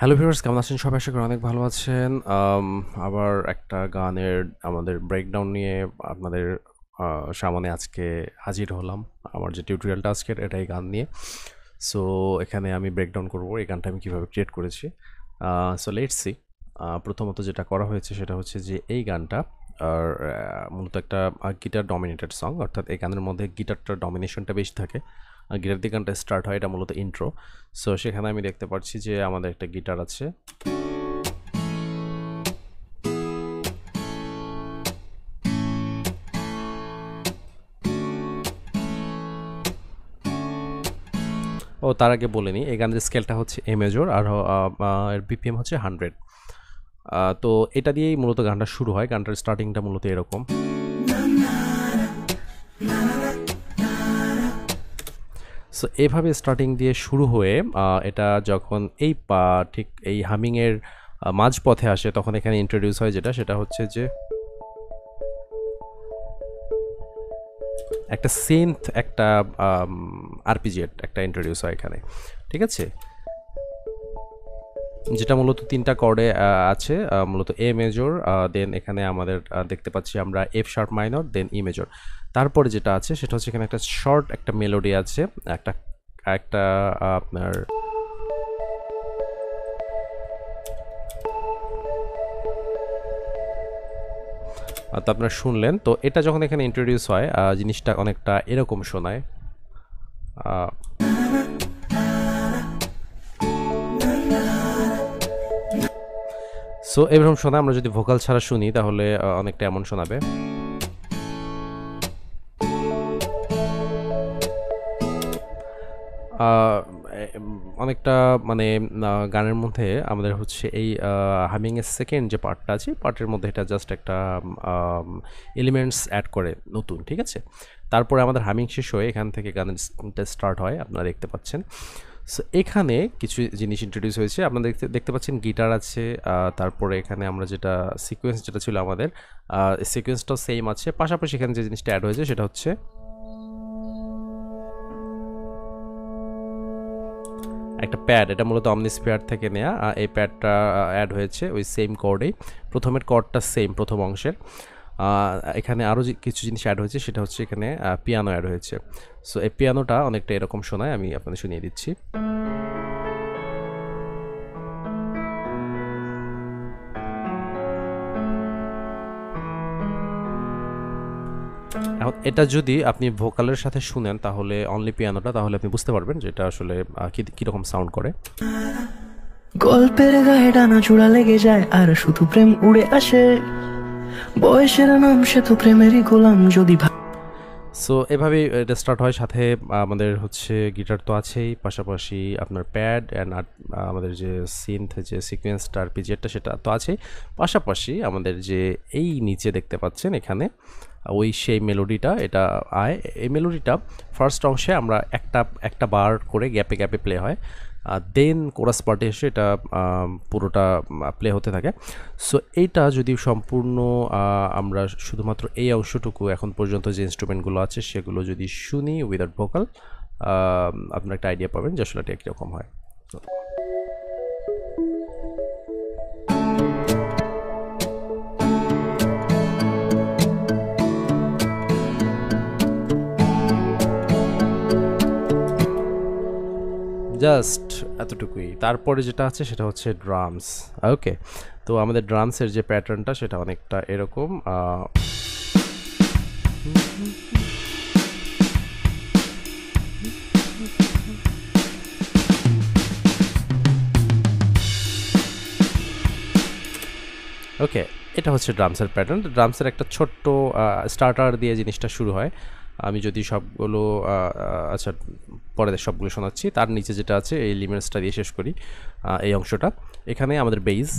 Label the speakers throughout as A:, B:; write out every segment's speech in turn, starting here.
A: Hello viewers, কেমন আছেন সবাই? আশা করি অনেক ভালো আছেন। আবার একটা গানের আমাদের ব্রেকডাউন নিয়ে আপনাদের সামনে আজকে হাজির হলাম। আমার যে টিউটোরিয়ালটা আজকের এটাই গান নিয়ে। সো এখানে আমি ব্রেকডাউন করব এই গানটা আমি কীভাবে ক্রিয়েট করেছি। So let's see. প্রথমত যেটা করা হয়েছে সেটা হচ্ছে যে এই গানটা আর মূলত একটা গিটার ডমিনেটেড সং, অর্থাৎ এই গানের মধ্যে গিটারটার ডমিনেশনটা বেশি থাকে। গিটার দিয়ে গানটা স্টার্ট হয়, এটা মূলত ইন্ট্রো। সো সেখানে আমি দেখতে পাচ্ছি যে আমাদের একটা গিটার আছে। ও তার আগে বলে নিই, এই গানের স্কেলটা হচ্ছে এ মেজর আর এর বিপিএম হচ্ছে 100। তো এটা দিয়েই মূলত গানটা শুরু হয়। গানটার স্টার্টিংটা মূলত এরকম। সো এভাবে স্টার্টিং দিয়ে শুরু হয়ে এটা যখন ঠিক এই হামিংয়ের মাঝপথে আসে তখন এখানে ইন্ট্রোডিউস হয় সেটা হচ্ছে যে একটা সিনথ, একটা আরপিজিএট একটা ইন্ট্রোডিউস হয় এখানে, ঠিক আছে? যেটা মূলত 3টা কর্ডে আছে, মূলত এ মেজর, দেন এখানে আমাদের দেখতে পাচ্ছি আমরা এফ শার্প মাইনর, দেন ই মেজর। তারপরে যেটা আছে সেটা হচ্ছে এখানে একটা শর্ট একটা মেলোডি আছে, একটা একটা আপনার তো আপনারা শুনলেন। তো এটা যখন এখানে ইন্ট্রোডিউস হয় জিনিসটা অনেকটা এরকম শোনায়। সো এরকম শোনায়। আমরা যদি ভোকাল ছাড়া শুনি তাহলে অনেকটা এমন শোনাবে। অনেকটা মানে গানের মধ্যে আমাদের হচ্ছে এই হামিংয়ের সেকেন্ড যে পার্টটা আছে, পার্টের মধ্যে এটা জাস্ট একটা এলিমেন্টস অ্যাড করে নতুন, ঠিক আছে? তারপরে আমাদের হামিং শেষ হয়ে এখান থেকে গানের স্টার্ট হয়, আপনারা দেখতে পাচ্ছেন। সো এখানে কিছু জিনিস ইন্ট্রোডিউস হয়েছে, আপনারা দেখতে পাচ্ছেন গিটার আছে। তারপরে এখানে আমরা যেটা সিকোয়েন্স যেটা ছিল আমাদের, সিকোয়েন্সটাও সেম আছে। পাশাপাশি এখানে যে জিনিসটা অ্যাড হয়েছে সেটা হচ্ছে একটা প্যাড। এটা মূলত অমনিস্ফিয়ার থেকে নেয়া। এই প্যাডটা অ্যাড হয়েছে ওই সেম কর্ডেই। প্রথমের কর্ডটা সেম, প্রথম অংশের। এখানে আরও কিছু জিনিস অ্যাড হয়েছে, সেটা হচ্ছে এখানে পিয়ানো অ্যাড হয়েছে। সো এই পিয়ানোটা অনেকটা এরকম শোনায়, আমি আপনাদের শুনিয়ে দিচ্ছি। এখন এটা যদি আপনি ভোকালের সাথে শুনেন তাহলে অনলি পিয়ানোটা, তাহলে আপনি বুঝতে পারবেন যে এটা আসলে কীরকম সাউন্ড করে।
B: গল্পের গায়ে ডানা চূড়া লেগে যায় আর শুধু প্রেম উড়ে আসে, বয়সের নাম সে তো প্রেমেরই গোলাম যদি।
A: সো এভাবেই এটা স্টার্ট হয়। সাথে আমাদের হচ্ছে গিটার তো আছেই, পাশাপাশি আপনার প্যাড অ্যান্ড আমাদের যে সিনথ যে সিকোয়েন্সটা আরপিজিটা সেটা তো আছেই। পাশাপাশি আমাদের যে এই নিচে দেখতে পাচ্ছেন এখানে ওই সেই মেলোডিটা এটা এই মেলোডিটা ফার্স্ট অংশে আমরা একটা বার করে গ্যাপে গ্যাপে প্লে হয়, দেন কোরাস পার্টে এসে এটা পুরোটা প্লে হতে থাকে। সো এইটা যদি সম্পূর্ণ আমরা শুধুমাত্র এই অংশটুকু এখন পর্যন্ত যে ইনস্ট্রুমেন্টগুলো আছে সেগুলো যদি শুনি উইদাউট ভোকাল, আপনারা একটা আইডিয়া পাবেন যে আসলে এটা কীরকম হয়। জাস্ট এতটুকুই। তারপরে যেটা আছে সেটা হচ্ছে ড্রামস। ওকে, তো আমাদের ড্রামসের যে প্যাটার্নটা সেটা অনেকটা এরকম। ওকে, এটা হচ্ছে ড্রামসের প্যাটার্ন। ড্রামসের একটা ছোট্ট স্টার্টার দিয়ে জিনিসটা শুরু হয়। আমি যদি সবগুলো আচ্ছা পরে সবগুলো শোনাচ্ছি। তার নিচে যেটা আছে এই এলিমেন্টসটা দিয়ে শেষ করি এই অংশটা। এখানে আমাদের বেস,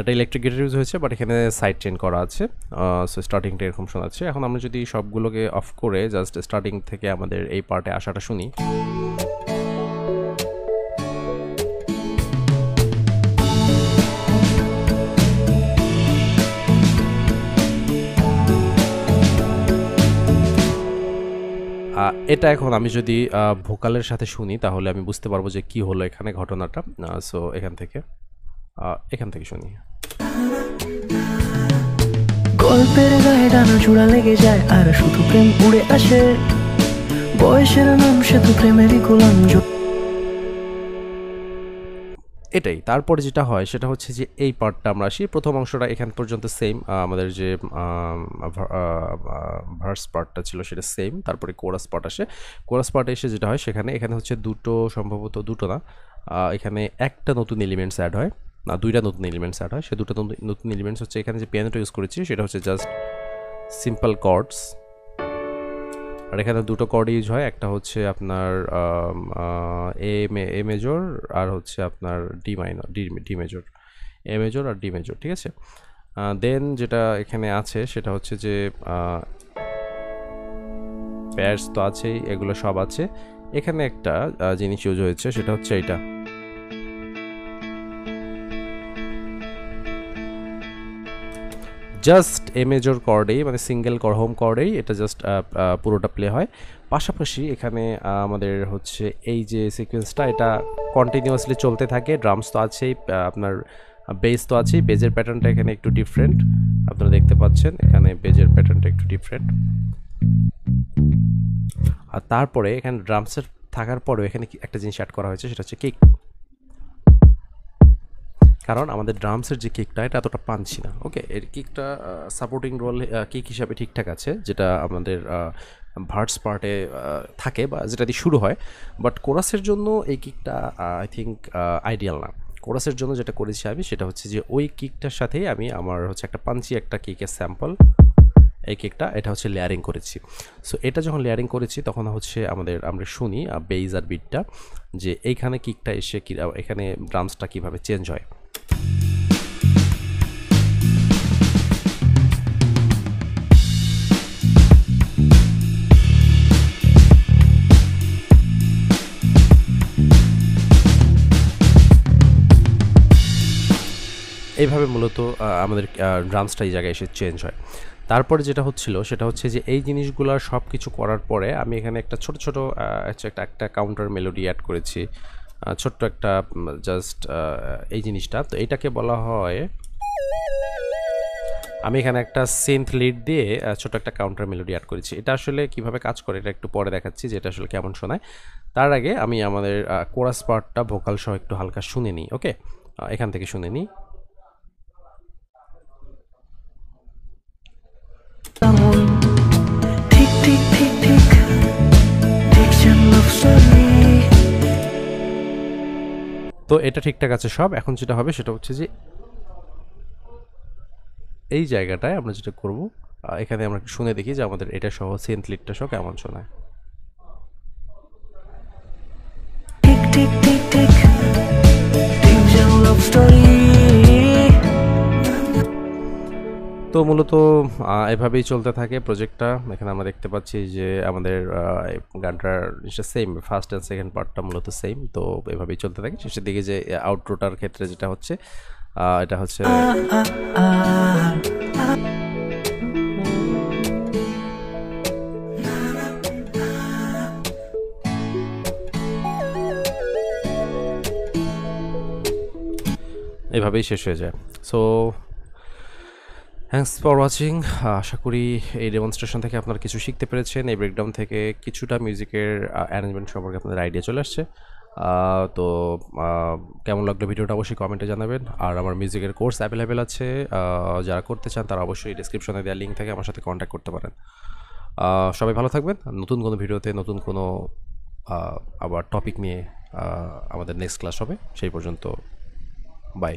A: একটা ইলেকট্রিক গিটার ইউজ হয়েছে, বাট এখানে সাইড চেন করা আছে। সো স্টার্টিংটা এরকম শোনাচ্ছে। এখন আমরা যদি সবগুলোকে অফ করে জাস্ট স্টার্টিং থেকে আমাদের এই পার্টে আসাটা শুনি। এটা এখন আমি যদি ভোকালের সাথে শুনি তাহলে আমি বুঝতে পারবো যে কি হলো এখানে ঘটনাটা। সো এখান থেকে শুনি।
B: গল্পের গায়ে ডানা জোড়া লেগে যায় আর শুধু প্রেম উড়ে আসে, বয়সের নাম সে তো প্রেমেরই গোলাম।
A: এটাই তারপরে যেটা হয় সেটা হচ্ছে যে এই পার্টটা আমরা আসি, প্রথম অংশটা এখান পর্যন্ত সেম, আমাদের যে ভার্স পার্টটা ছিল সেটা সেম, তারপরে কোরাস পার্ট আসে। কোরাস পার্টে এসে যেটা হয় এখানে হচ্ছে সম্ভবত দুটো না, এখানে একটা নতুন এলিমেন্টস অ্যাড হয়, না দুইটা নতুন এলিমেন্টস অ্যাড হয়। সে দুটো নতুন এলিমেন্টস হচ্ছে এখানে যে পিয়ানোটা ইউজ করেছি সেটা হচ্ছে জাস্ট সিম্পল কর্ডস, আর এখানে দুটো কর্ড ইউজ হয়, একটা হচ্ছে আপনার এ মেজর আর হচ্ছে আপনার ডি মেজর, এ মেজর আর ডি মেজর, ঠিক আছে। দেন যেটা এখানে আছে সেটা হচ্ছে যে প্যাডস তো আছেই, এগুলো সব আছে। এখানে একটা জিনিস ইউজ হয়েছে সেটা হচ্ছে এইটা, জাস্ট এ মেজর কর্ডেই, মানে সিঙ্গেল হোম কর্ডেই এটা জাস্ট পুরোটা প্লে হয়। পাশাপাশি এখানে আমাদের হচ্ছে এই যে সিকোয়েন্সটা এটা কন্টিনিউয়াসলি চলতে থাকে। ড্রামস তো আছেই, আপনার বেস তো আছেই, বেজের প্যাটার্নটা এখানে একটু ডিফারেন্ট, আপনারা দেখতে পাচ্ছেন এখানে বেজের প্যাটার্নটা একটু ডিফারেন্ট। আর তারপরে এখানে ড্রামসের থাকার পরেও এখানে একটা জিনিস অ্যাড করা হয়েছে সেটা হচ্ছে কিক, কারণ আমাদের ড্রামসের যে কিকটা এটা এতটা পাঞ্চি না। ওকে, এর কিকটা সাপোর্টিং রোল কিক হিসাবে ঠিকঠাক আছে, যেটা আমাদের ভার্স পার্টে থাকে বা যেটা দিয়ে শুরু হয়, বাট কোরাসের জন্য এই কিকটা আই থিঙ্ক আইডিয়াল না। কোরাসের জন্য যেটা করেছি আমি সেটা হচ্ছে যে ওই কিকটার সাথেই আমি আমার হচ্ছে একটা পাঞ্চি একটা কিকের স্যাম্পল, এই কিকটা এটা হচ্ছে লেয়ারিং করেছি। সো এটা যখন লেয়ারিং করেছি তখন হচ্ছে আমরা শুনি বেইজ আর বিটটা, যে এইখানে কিকটা এসে এখানে ড্রামসটা কীভাবে চেঞ্জ হয়। এইভাবে মূলত আমাদের ড্রামসটা এই জায়গায় এসে চেঞ্জ হয়। তারপরে যেটা হচ্ছিল সেটা হচ্ছে যে এই জিনিসগুলো সব কিছু করার পরে আমি এখানে একটা ছোট একটা কাউন্টার মেলোডি অ্যাড করেছি, ছোট্ট একটা জাস্ট এই জিনিসটা, তো এইটাকে বলা হয়, আমি এখানে একটা সিন্থ লিড দিয়ে ছোট একটা কাউন্টার মেলোডি অ্যাড করেছি। এটা আসলে কিভাবে কাজ করে এটা একটু পরে দেখাচ্ছি যে এটা আসলে কেমন শোনায়। তার আগে আমি আমাদের কোরাস পার্টটা ভোকাল সহ একটু হালকা শুনে নিই। ওকে, এখান থেকে শুনে নিই।
B: ঠিক ঠিক ঠিক ঠিক ঠিক যেন লাভ স্টোরি।
A: তো এটা ঠিকঠাক আছে সব। এখন যেটা হবে সেটা হচ্ছে যে এই জায়গাটায় আমরা যেটা করব, এখানে আমরা শুনে দেখি যে আমাদের এটা সহ সিন্থ লিডটা সহ কেমন শোনায়।
B: ঠিক ঠিক ঠিক ঠিক ঠিক যেন লাভ স্টোরি।
A: তো মূলত এভাবেই চলতে থাকে প্রজেক্টটা। এখানে আমরা দেখতে পাচ্ছি যে আমাদের গানটার সেম, ফার্স্ট অ্যান্ড সেকেন্ড পার্টটা মূলত সেম। তো এভাবেই চলতে থাকে। শেষের দিকে যে আউটরোটার ক্ষেত্রে যেটা হচ্ছে এটা হচ্ছে এভাবেই শেষ হয়ে যায়। So thanks for watching. আশা করি এই ডেমনস্ট্রেশন থেকে আপনারা কিছু শিখতে পেরেছেন। এই ব্রেকডাউন থেকে কিছুটা মিউজিকের অ্যারেঞ্জমেন্ট সম্পর্কে আপনাদের আইডিয়া চলে আসছে। তো কেমন লাগলো ভিডিওটা অবশ্যই কমেন্টে জানাবেন। আর আমার মিউজিকের কোর্স অ্যাভেলেবেল আছে, যারা করতে চান তারা অবশ্যই ডিসক্রিপশনে দেওয়া লিঙ্ক থেকে আমার সাথে কন্ট্যাক্ট করতে পারেন। সবাই ভালো থাকবেন। নতুন কোনো ভিডিওতে নতুন কোনো আবার টপিক নিয়ে আমাদের নেক্সট ক্লাস হবে। সেই পর্যন্ত বাই।